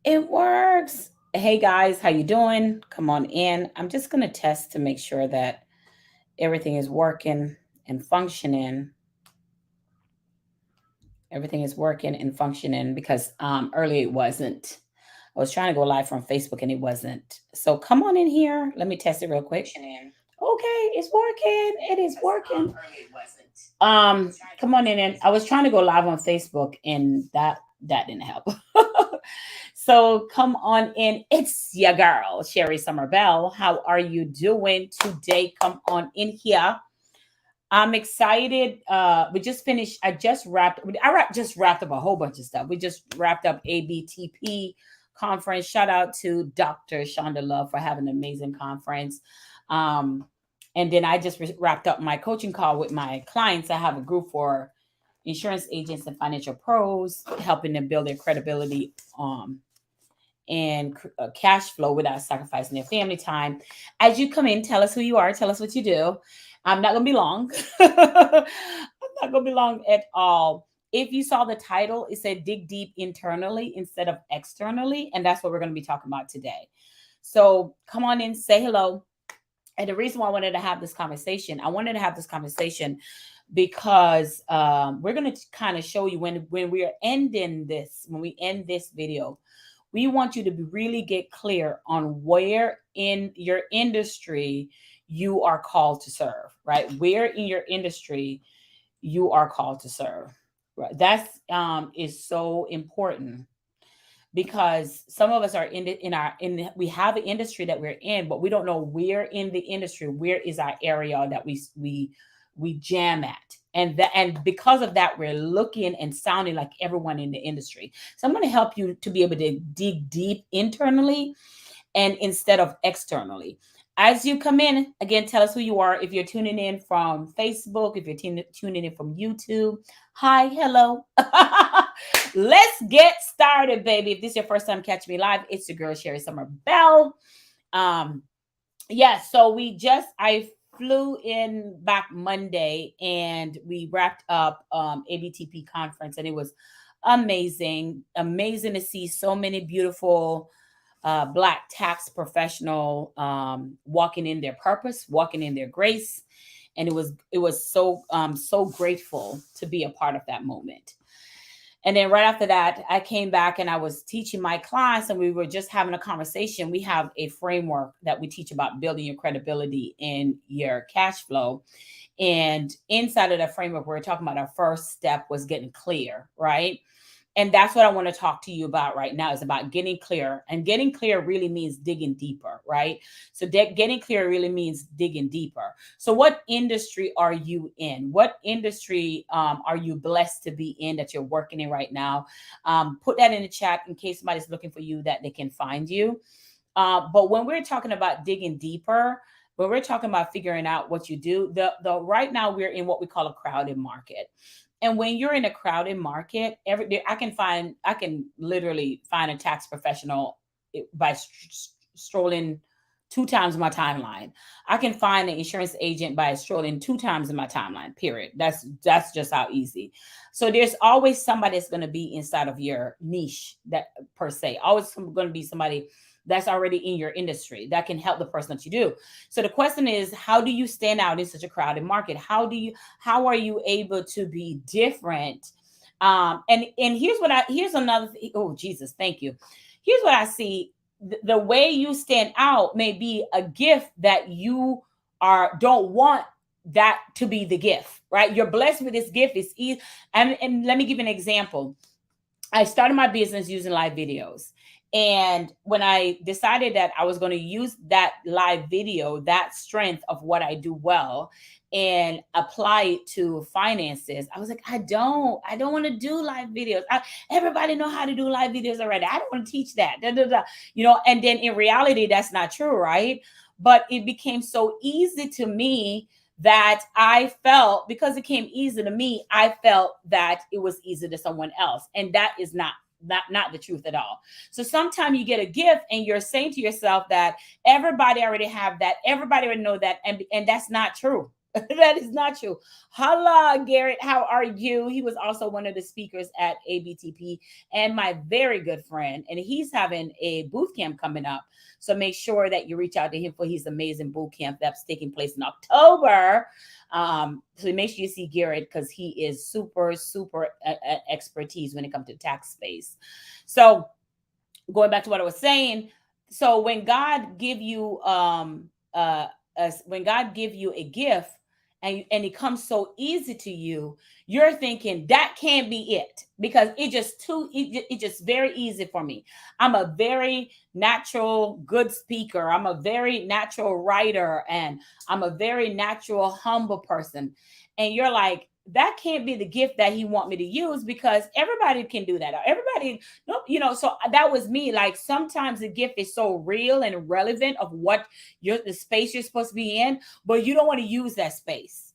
It works. Hey guys, how you doing? Come on in. I'm just going to test to make sure that everything is working and functioning. Everything is working and functioning because earlier it wasn't. I was trying to go live from Facebook and it wasn't. So come on in here. Let me test it real quick. Okay, it's working. It is working. Come on in. And I was trying to go live on Facebook and that didn't help. So come on in. It's your girl, Sherry Summer Bell. How are you doing today? Come on in here. I'm excited. We just finished. Just wrapped up a whole bunch of stuff. We just wrapped up ABTP conference. Shout out to Dr. Shonda Love for having an amazing conference. Um, and then I just wrapped up my coaching call with my clients. I have a group for insurance agents and financial pros, helping them build their credibility and cash flow without sacrificing their family time. As you come in, tell us who you are, tell us what you do. I'm not going to be long. I'm not going to be long at all. If you saw the title, it said dig deep internally instead of externally. And that's what we're going to be talking about today. So come on in, say hello. And the reason why I wanted to have this conversation because we're going to kind of show you when we are ending this, when we end this video, we want you to really get clear on where in your industry you are called to serve, right? Where in your industry you are called to serve. Right? That's is so important because some of us are we have an industry that we're in, but we don't know where in the industry, where is our area that we jam at. And because of that, we're looking and sounding like everyone in the industry. So I'm going to help you to be able to dig deep internally and instead of externally. As you come in, again, tell us who you are. If you're tuning in from Facebook, if you're tuning in from YouTube, hi, hello. Let's get started, baby. If this is your first time catching me live, it's your girl, Sherry Summer Bell. Um, so I flew in back Monday and we wrapped up ABTP conference and it was amazing to see so many beautiful black tax professional walking in their purpose, walking in their grace, and it was so grateful to be a part of that moment. And then right after that, I came back and I was teaching my class, and we were just having a conversation. We have a framework that we teach about building your credibility in your cash flow. And inside of that framework, we're talking about our first step was getting clear, right? And that's what I want to talk to you about right now is about getting clear. And getting clear really means digging deeper, right? So getting clear really means digging deeper. So what industry are you in? What industry are you blessed to be in that you're working in right now? Put that in the chat in case somebody's looking for you that they can find you. But when we're talking about digging deeper, when we're talking about figuring out what you do, the right now we're in what we call a crowded market. And when you're in a crowded market, every day I can literally find a tax professional by strolling two times my timeline. I can find an insurance agent by strolling two times in my timeline. Period. That's just how easy. So there's always somebody that's going to be inside of your niche that per se. Always going to be somebody that's already in your industry that can help the person that you do. So the question is, how do you stand out in such a crowded market? How are you able to be different? And here's another thing. Oh, Jesus, thank you. Here's what I see. The way you stand out may be a gift that you are don't want that to be the gift, right? You're blessed with this gift. It's easy. And let me give you an example. I started my business using live videos. And when I decided that I was going to use that live video, that strength of what I do well, and apply it to finances, I was like, I don't want to do live videos. Everybody know how to do live videos already. I don't want to teach that. Da, da, da. And then in reality, that's not true, right? But it became so easy to me that I felt, because it came easy to me, I felt that it was easy to someone else. And that is not the truth at all. So sometimes you get a gift and you're saying to yourself that everybody already have that, everybody already know that, and that's not true. That is not true. Holla, Garrett. How are you? He was also one of the speakers at ABTP and my very good friend. And he's having a boot camp coming up. So make sure that you reach out to him for his amazing boot camp that's taking place in October. So make sure you see Garrett because he is super, super expertise when it comes to tax space. So going back to what I was saying, so when God give you when God give you a gift and it comes so easy to you, you're thinking that can't be it because it just very easy for me. I'm a very natural good speaker. I'm a very natural writer, and I'm a very natural humble person. And you're like, that can't be the gift that he want me to use because everybody can do that. Everybody, no, so that was me. Like sometimes the gift is so real and relevant of what the space you're supposed to be in, but you don't want to use that space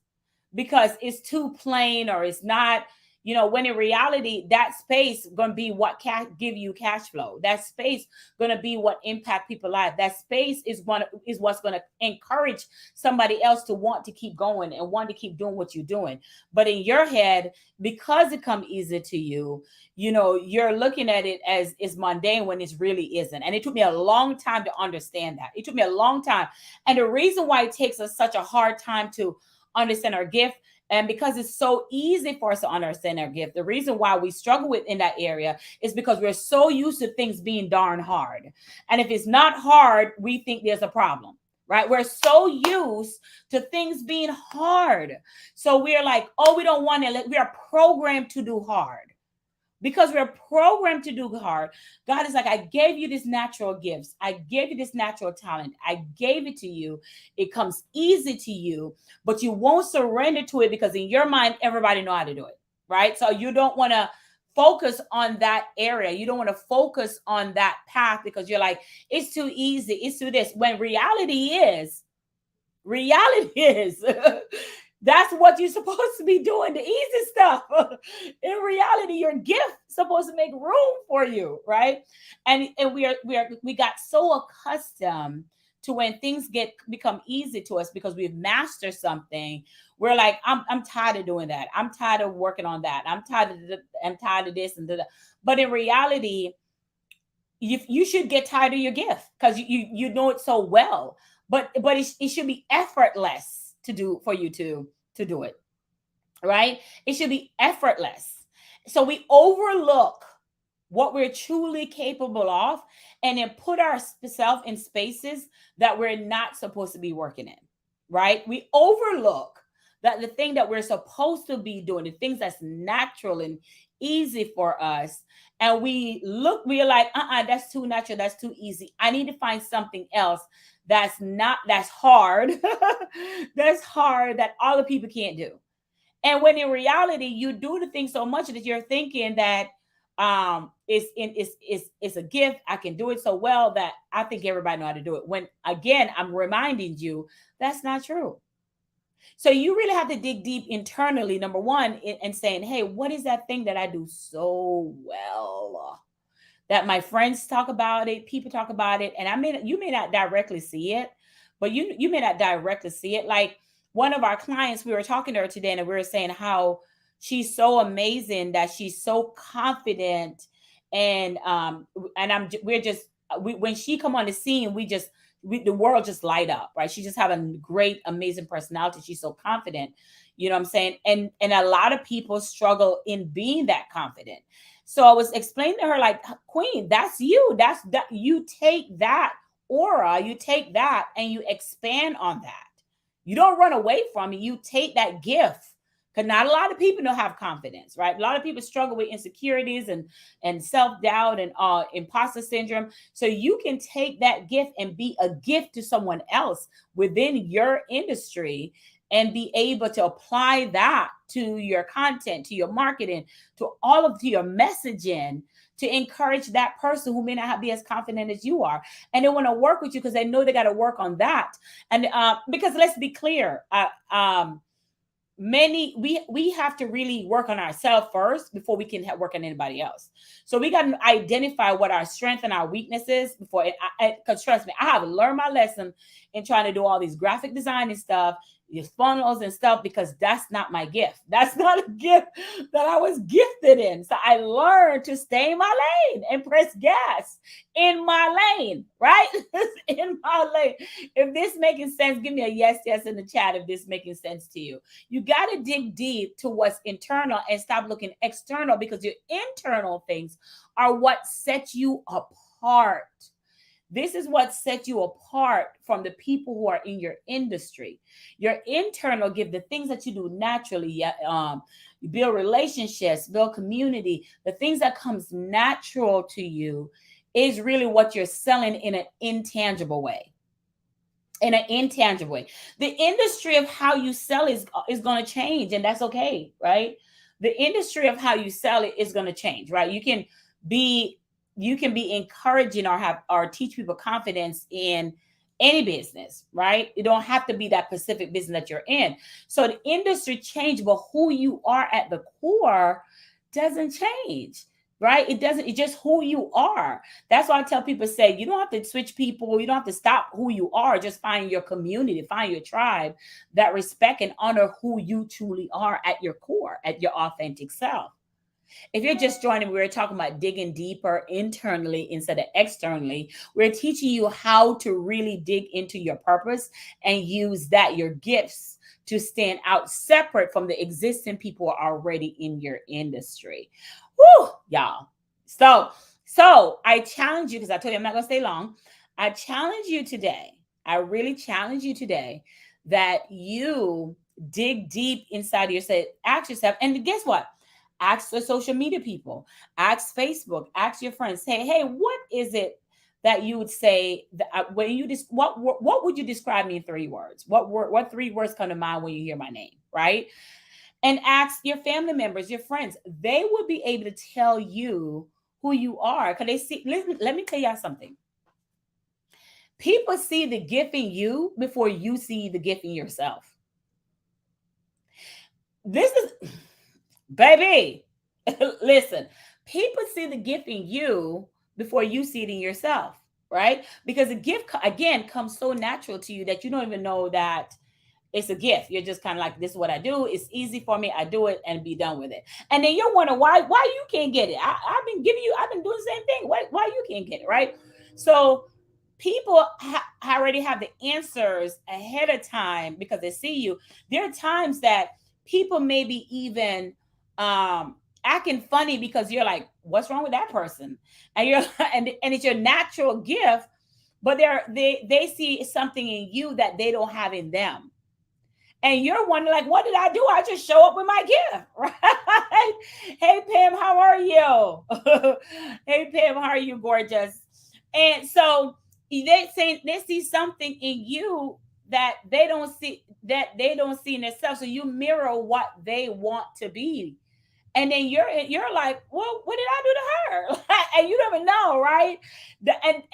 because it's too plain or it's not, when in reality that space going to be what give you cash flow. That space going to be what impact people life. That space is what's going to encourage somebody else to want to keep going and want to keep doing what you're doing. But in your head, because it come easy to you, you're looking at it as it's mundane when it really isn't. And it took me a long time to understand that. It took me a long time. And the reason why it takes us such a hard time to understand our gift, and because it's so easy for us to understand our gift, the reason why we struggle with in that area is because we're so used to things being darn hard. And if it's not hard, we think there's a problem, right? We're so used to things being hard. So we're like, oh, we don't want to, we are programmed to do hard. Because we're programmed to do hard, God is like, I gave you this natural gifts. I gave you this natural talent. I gave it to you. It comes easy to you, but you won't surrender to it because in your mind, everybody know how to do it, right? So you don't want to focus on that area. You don't want to focus on that path because you're like, it's too easy. It's too this. When reality is, that's what you're supposed to be doing, the easy stuff. In reality, your gift supposed to make room for you, right? And we got so accustomed to when things become easy to us because we've mastered something. We're like, I'm tired of doing that. I'm tired of working on that. I'm tired of this and that. But in reality, you should get tired of your gift because you know it so well. But it should be effortless to do for you to do it, right? It should be effortless. So we overlook what we're truly capable of and then put ourselves in spaces that we're not supposed to be working in, right? We overlook that the thing that we're supposed to be doing, the things that's natural and easy for us, and we're like, that's too natural, that's too easy. I need to find something else that's hard, that's hard that all the people can't do. And when in reality, you do the thing so much that you're thinking that it's a gift. I can do it so well that I think everybody know how to do it. When again, I'm reminding you that's not true. So you really have to dig deep internally, number one, and saying, hey, what is that thing that I do so well? That my friends talk about it, people talk about it, and you may not directly see it, but you may not directly see it. Like one of our clients, we were talking to her today, and we were saying how she's so amazing, that she's so confident, and when she come on the scene, the world just light up, right? She just have a great, amazing personality. She's so confident, you know what I'm saying? And a lot of people struggle in being that confident. So I was explaining to her, like, Queen, that's you. That you take that aura, you take that and you expand on that. You don't run away from it. You take that gift. Because not a lot of people don't have confidence, right? A lot of people struggle with insecurities and self-doubt and imposter syndrome. So you can take that gift and be a gift to someone else within your industry and be able to apply that to your content, to your marketing, to your messaging, to encourage that person who may not be as confident as you are. And they want to work with you because they know they got to work on that. And because let's be clear, we have to really work on ourselves first before we can work on anybody else. So we got to identify what our strength and our weakness is before because trust me, I have learned my lesson in trying to do all these graphic design and stuff your funnels and stuff, because that's not my gift. That's not a gift that I was gifted in. So I learned to stay in my lane and press gas in my lane, right? In my lane. If this making sense, give me a yes, yes in the chat if this making sense to you. You got to dig deep to what's internal and stop looking external, because your internal things are what set you apart. This is what sets you apart from the people who are in your industry. Your internal give, the things that you do naturally, you build relationships, build community, the things that comes natural to you is really what you're selling in an intangible way. In an intangible way. The industry of how you sell is going to change, and that's okay, right? The industry of how you sell it is going to change, right? Be you can be encouraging or have or teach people confidence in any business, right? You don't have to be that specific business that you're in. So the industry change, but who you are at the core doesn't change, right? It doesn't. It's just who you are. That's why I tell people, say, you don't have to switch people. You don't have to stop who you are. Just find your community, find your tribe that respect and honor who you truly are at your core, at your authentic self. If you're just joining, we're talking about digging deeper internally instead of externally. We're teaching you how to really dig into your purpose and use that, your gifts, to stand out separate from the existing people already in your industry. Woo, y'all. So I challenge you, because I told you I'm not going to stay long. I challenge you today. I really challenge you today that you dig deep inside of yourself, ask yourself, and guess what? Ask the social media people, ask Facebook, ask your friends. Say, hey, what is it that you would say that when you just what would you describe me in 3 words? What 3 words come to mind when you hear my name, right? And ask your family members, your friends. They will be able to tell you who you are, because they see. Listen, let me tell y'all something. People see the gift in you before you see the gift in yourself. This is, baby, listen, people see the gift in you before you see it in yourself, right? Because the gift, again, comes so natural to you that you don't even know that it's a gift. You're just kind of like, this is what I do. It's easy for me. I do it and be done with it. And then you're wondering why you can't get it. I've been giving you, I've been doing the same thing. Why you can't get it, right? So people already have the answers ahead of time because they see you. There are times that people maybe even acting funny because you're like, what's wrong with that person? And you're and it's your natural gift, but they see something in you that they don't have in them. And you're wondering, like, what did I do? I just show up with my gift, right? Hey, Pam, how are you? Hey, Pam, how are you, gorgeous? And so they see something in you that they don't see in themselves. So you mirror what they want to be. And then you're like, well, what did I do to her? And you don't even know, right?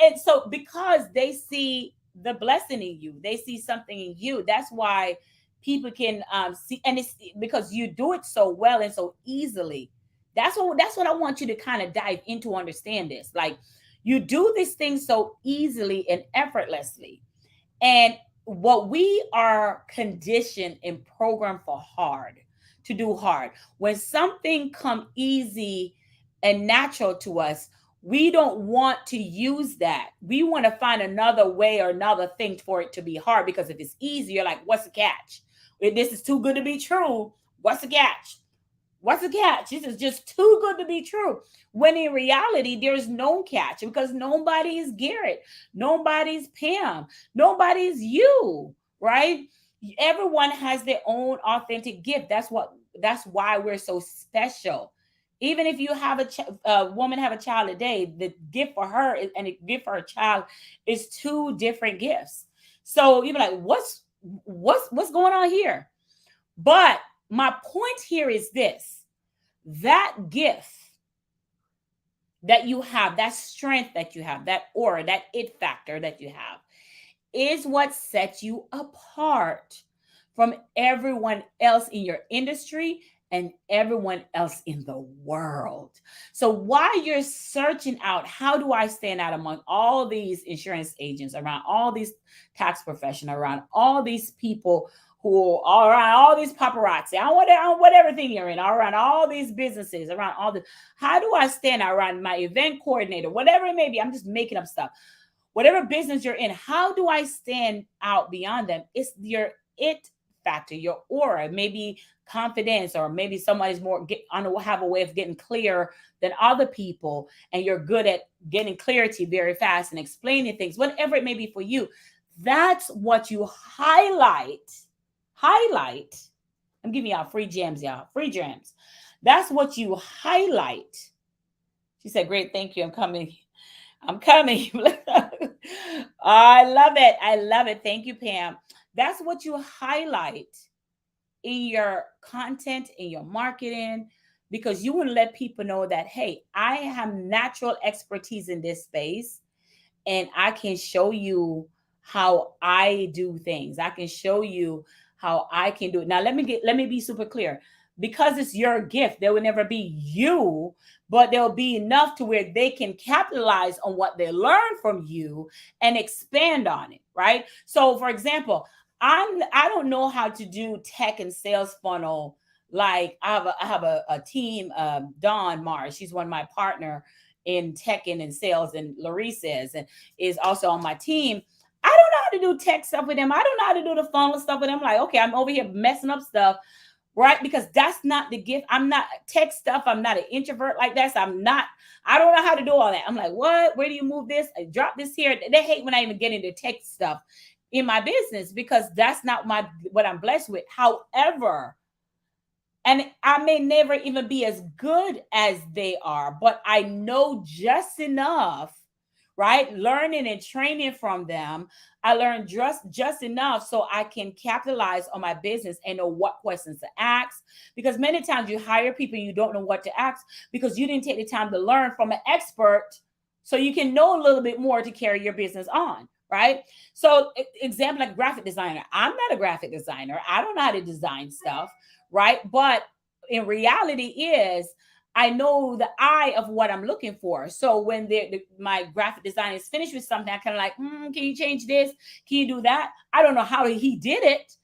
And so because they see the blessing in you, they see something in you. That's why people can see, and it's because you do it so well and so easily. That's what I want you to kind of dive into. Understand this, like, you do these things so easily and effortlessly, and what we are conditioned and programmed for hard to do hard. When something come easy and natural to us, we don't want to use that. We want to find another way or another thing for it to be hard, because if it's easy, you're like, what's the catch? If this is too good to be true, what's the catch? What's the catch? This is just too good to be true. When in reality, there's no catch, because nobody is Garrett. Nobody's Pam. Nobody's you, right? Everyone has their own authentic gift. That's why we're so special. Even if you have a woman have a child today, the gift for her and the gift for her child is 2 different gifts. So you're like, what's going on here? But my point here is this: that gift that you have, that strength that you have, that aura, that it factor that you have, is what sets you apart from everyone else in your industry and everyone else in the world. So while you're searching out, how do I stand out among all these insurance agents, around all these tax professionals, around all these people who are around all these paparazzi. I want whatever thing you're in, around all these businesses, around all the. How do I stand out around my event coordinator, whatever it may be? I'm just making up stuff. Whatever business you're in, how do I stand out beyond them? It's your it factor, your aura, maybe confidence, or maybe somebody's more have a way of getting clear than other people, and you're good at getting clarity very fast and explaining things, whatever it may be for you. That's what you highlight. I'm giving y'all free gems, y'all. Free gems. That's what you highlight. She said, great, thank you. I'm coming. I love it. I love it. Thank you, Pam. That's what you highlight in your content, in your marketing, because you want to let people know that, hey, I have natural expertise in this space, and I can show you how I do things. I can show you how I can do it. Now, let me be super clear. Because it's your gift, there will never be you, but there'll be enough to where they can capitalize on what they learn from you and expand on it, right? So, for example, I don't know how to do tech and sales funnel. Like I have a team, Dawn Mars. She's one of my partner in tech and in sales, and Larissa is also on my team. I don't know how to do tech stuff with them. I don't know how to do the funnel stuff with them. Like, okay, I'm over here messing up stuff, right? Because that's not the gift. I'm not tech stuff. I'm not an introvert like that. So I don't know how to do all that. I'm like, what? Where do you move this? I drop this here. They hate when I even get into tech stuff in my business, because that's not what I'm blessed with. However, and I may never even be as good as they are, but I know just enough, right? Learning and training from them. I learned just enough so I can capitalize on my business and know what questions to ask. Because many times you hire people and you don't know what to ask because you didn't take the time to learn from an expert, so you can know a little bit more to carry your business on, right? So example, like graphic designer. I'm not a graphic designer. I don't know how to design stuff, right? But in reality is, I know the eye of what I'm looking for. So when my graphic design is finished with something, I kind of like, can you change this? Can you do that? I don't know how he did it,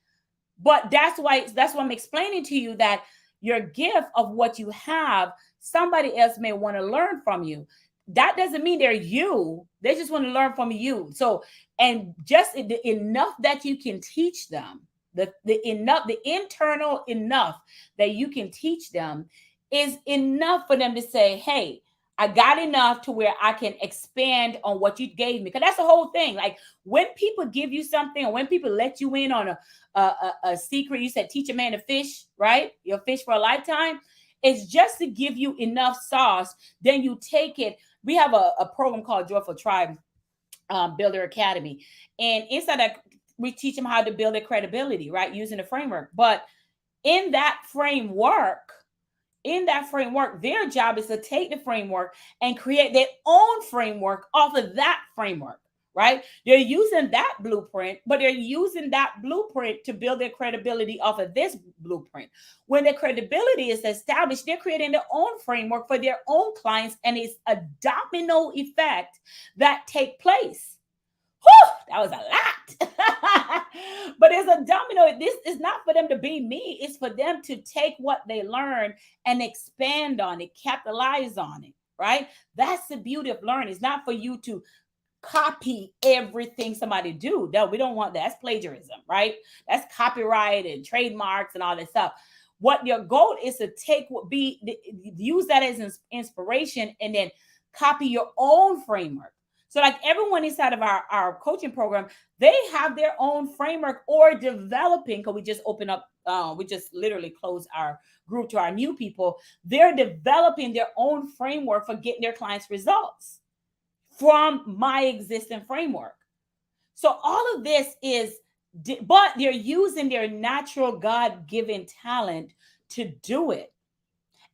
but that's why I'm explaining to you that your gift of what you have, somebody else may want to learn from you. That doesn't mean they're you. They just want to learn from you. So, and just enough that you can teach them, the internal enough that you can teach them is enough for them to say, hey, I got enough to where I can expand on what you gave me. Because that's the whole thing. Like when people give you something, or when people let you in on a secret, you said, teach a man to fish, right? You'll fish for a lifetime. It's just to give you enough sauce. Then you take it. We have a program called Joyful Tribe Builder Academy. And inside that, we teach them how to build their credibility, right? Using the framework. But in that framework, their job is to take the framework and create their own framework off of that framework, right? They're using that blueprint, but they're using that blueprint to build their credibility off of this blueprint. When their credibility is established, they're creating their own framework for their own clients, and it's a domino effect that take place. Whew, that was a lot. But it's a domino. This is not for them to be me. It's for them to take what they learn and expand on it, capitalize on it, right? That's the beauty of learning. It's not for you to copy everything somebody do. No, we don't want that. That's plagiarism, right? That's copyright and trademarks and all that stuff. What your goal is to use that as inspiration and then copy your own framework. So like everyone inside of our coaching program, they have their own framework or developing, because we just open up, we just literally closed our group to our new people. They're developing their own framework for getting their clients results from my existing framework. So all of this but they're using their natural God-given talent to do it.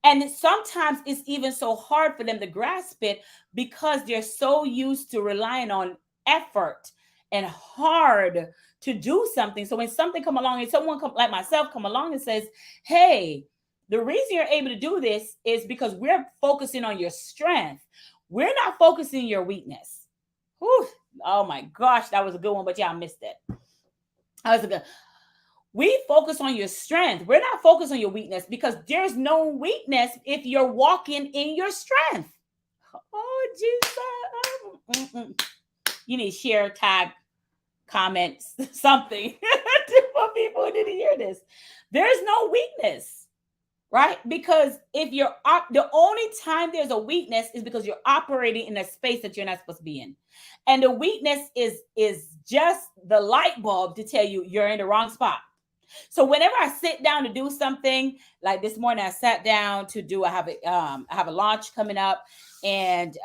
And sometimes it's even so hard for them to grasp it because they're so used to relying on effort and hard to do something. So when something come along and someone like myself come along and says, hey, the reason you're able to do this is because we're focusing on your strength. We're not focusing on your weakness. Whew. Oh my gosh, that was a good one, but y'all missed it. That was a good. We focus on your strength. We're not focused on your weakness, because there's no weakness if you're walking in your strength. Oh, Jesus. You need to share, tag, comments, something for people who didn't hear this. There's no weakness, right? Because if you're the only time there's a weakness is because you're operating in a space that you're not supposed to be in. And the weakness is just the light bulb to tell you you're in the wrong spot. So whenever I sit down to do something, like this morning, I sat down to do. I have a launch coming up, and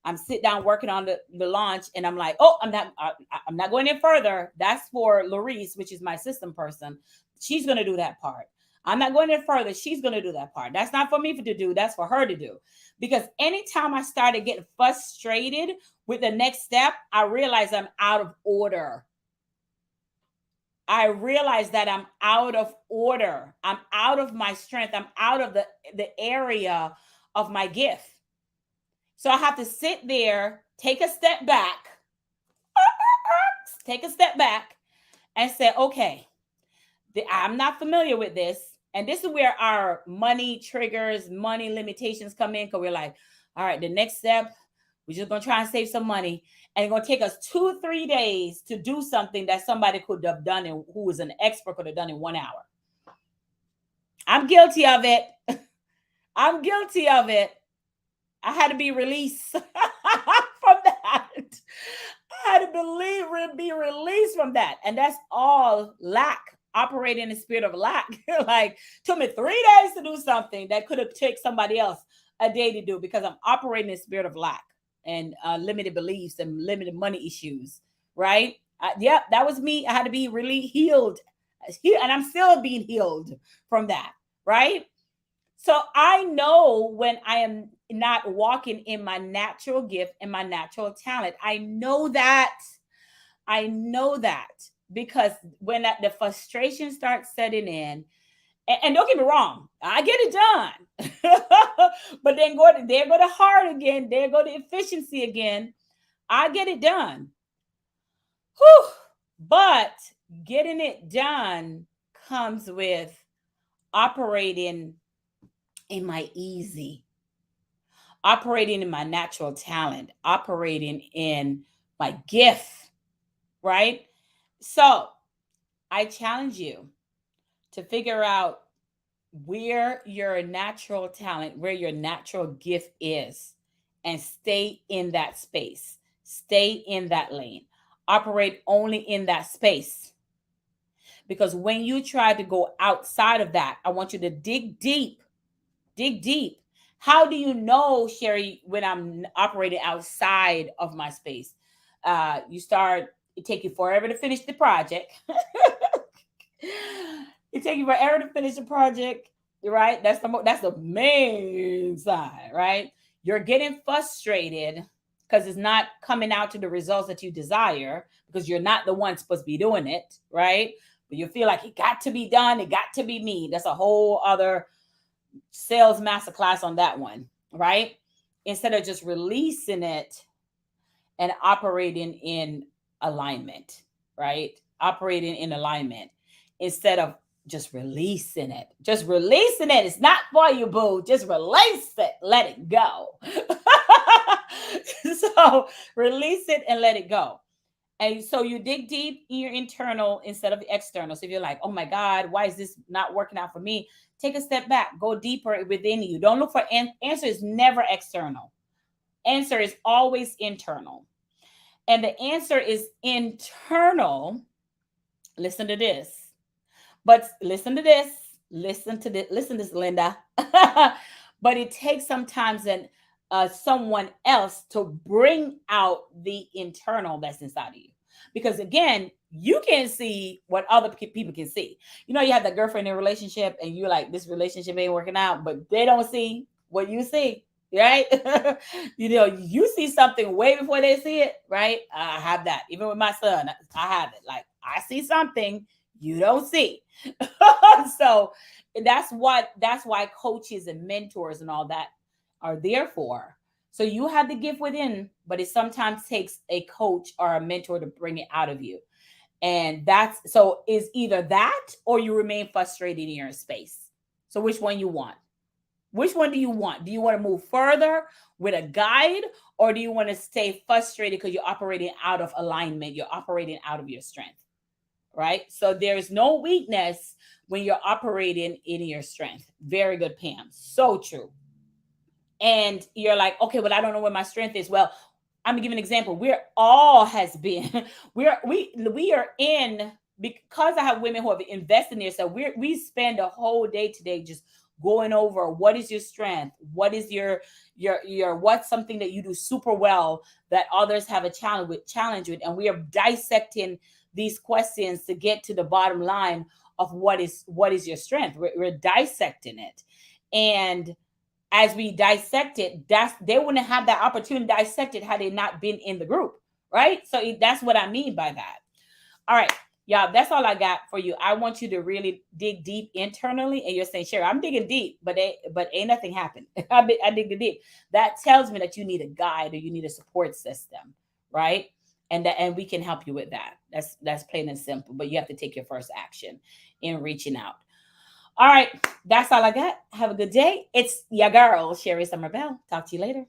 I'm sitting down working on the launch, and I'm like, oh, I'm not going any further. That's for Larice, which is my system person. She's going to do that part. I'm not going any further. She's going to do that part. That's not for me to do. That's for her to do. Because anytime I started getting frustrated with the next step, I realized I'm out of order. I realize that I'm out of order. I'm out of my strength. I'm out of the area of my gift. So I have to sit there, take a step back, and say, okay, I'm not familiar with this. And this is where our money triggers, money limitations come in, because we're like, all right, the next step, we're just going to try and save some money. And it's going to take us 2-3 days to do something that somebody could have done, and who was an expert could have done in 1 hour. I'm guilty of it. I'm guilty of it. I had to be released from that. I had to be released from that. And that's all lack, operating in the spirit of lack. Like, took me 3 days to do something that could have taken somebody else a day to do, because I'm operating in the spirit of lack and limited beliefs and limited money issues, right? Yep, that was me. I had to be really healed, and I'm still being healed from that, right? So I know when I am not walking in my natural gift and my natural talent. I know that. I know that, because when the frustration starts setting in, and don't get me wrong, I get it done. But then there go the heart again. There go the efficiency again. I get it done. Whew. But getting it done comes with operating in my easy, operating in my natural talent, operating in my gift, right? So I challenge you to figure out where your natural talent, where your natural gift is, and stay in that space. Stay in that lane. Operate only in that space. Because when you try to go outside of that, I want you to dig deep. Dig deep. How do you know, Sherry, when I'm operating outside of my space? It take you forever to finish the project. It take you forever to finish the project, right? That's the main side, right? You're getting frustrated because it's not coming out to the results that you desire, because you're not the one supposed to be doing it, right? But you feel like it got to be done, it got to be me. That's a whole other sales masterclass on that one, right? Instead of just releasing it and operating in alignment, right? Operating in alignment instead of just releasing it. Just releasing it. It's not for you, boo. Just release it. Let it go. So release it and let it go. And so you dig deep in your internal instead of the external. So if you're like, oh my God, why is this not working out for me? Take a step back. Go deeper within you. Don't look for answer is never external. Answer is always internal. And the answer is internal. Listen to this. But listen to this. Listen to this, Linda. But it takes sometimes someone else to bring out the internal that's inside of you. Because again, you can't see what other people can see. You know, you have that girlfriend in a relationship and you're like, this relationship ain't working out, but they don't see what you see, right? You know, you see something way before they see it, right? I have that. Even with my son, I have it. Like, I see something you don't see. So that's why coaches and mentors and all that are there for. So you have the gift within, but it sometimes takes a coach or a mentor to bring it out of you. And that's so is either that or you remain frustrated in your space. So which one you want? Which one do you want? Do you want to move further with a guide, or do you want to stay frustrated because you're operating out of alignment? You're operating out of your strength, right? So there's no weakness when you're operating in your strength. Very good, Pam. So true. And you're like, okay, well, I don't know where my strength is. Well, I'm gonna give an example. We're all has been, we are in, because I have women who have invested in themselves. We spend a whole day today just going over what is your strength, what is your what's something that you do super well that others have a challenge with, and we are dissecting these questions to get to the bottom line of what is your strength. We're dissecting it, and as we dissect it, they wouldn't have that opportunity to dissect it had they not been in the group, right? So that's what I mean by that. All right, y'all, that's all I got for you. I want you to really dig deep internally, and you're saying, "Sure, I'm digging deep, but ain't nothing happened." I dig the deep. That tells me that you need a guide or you need a support system, right? And we can help you with that. That's plain and simple. But you have to take your first action in reaching out. All right, that's all I got. Have a good day. It's your girl, Sherry Summer Bell. Talk to you later.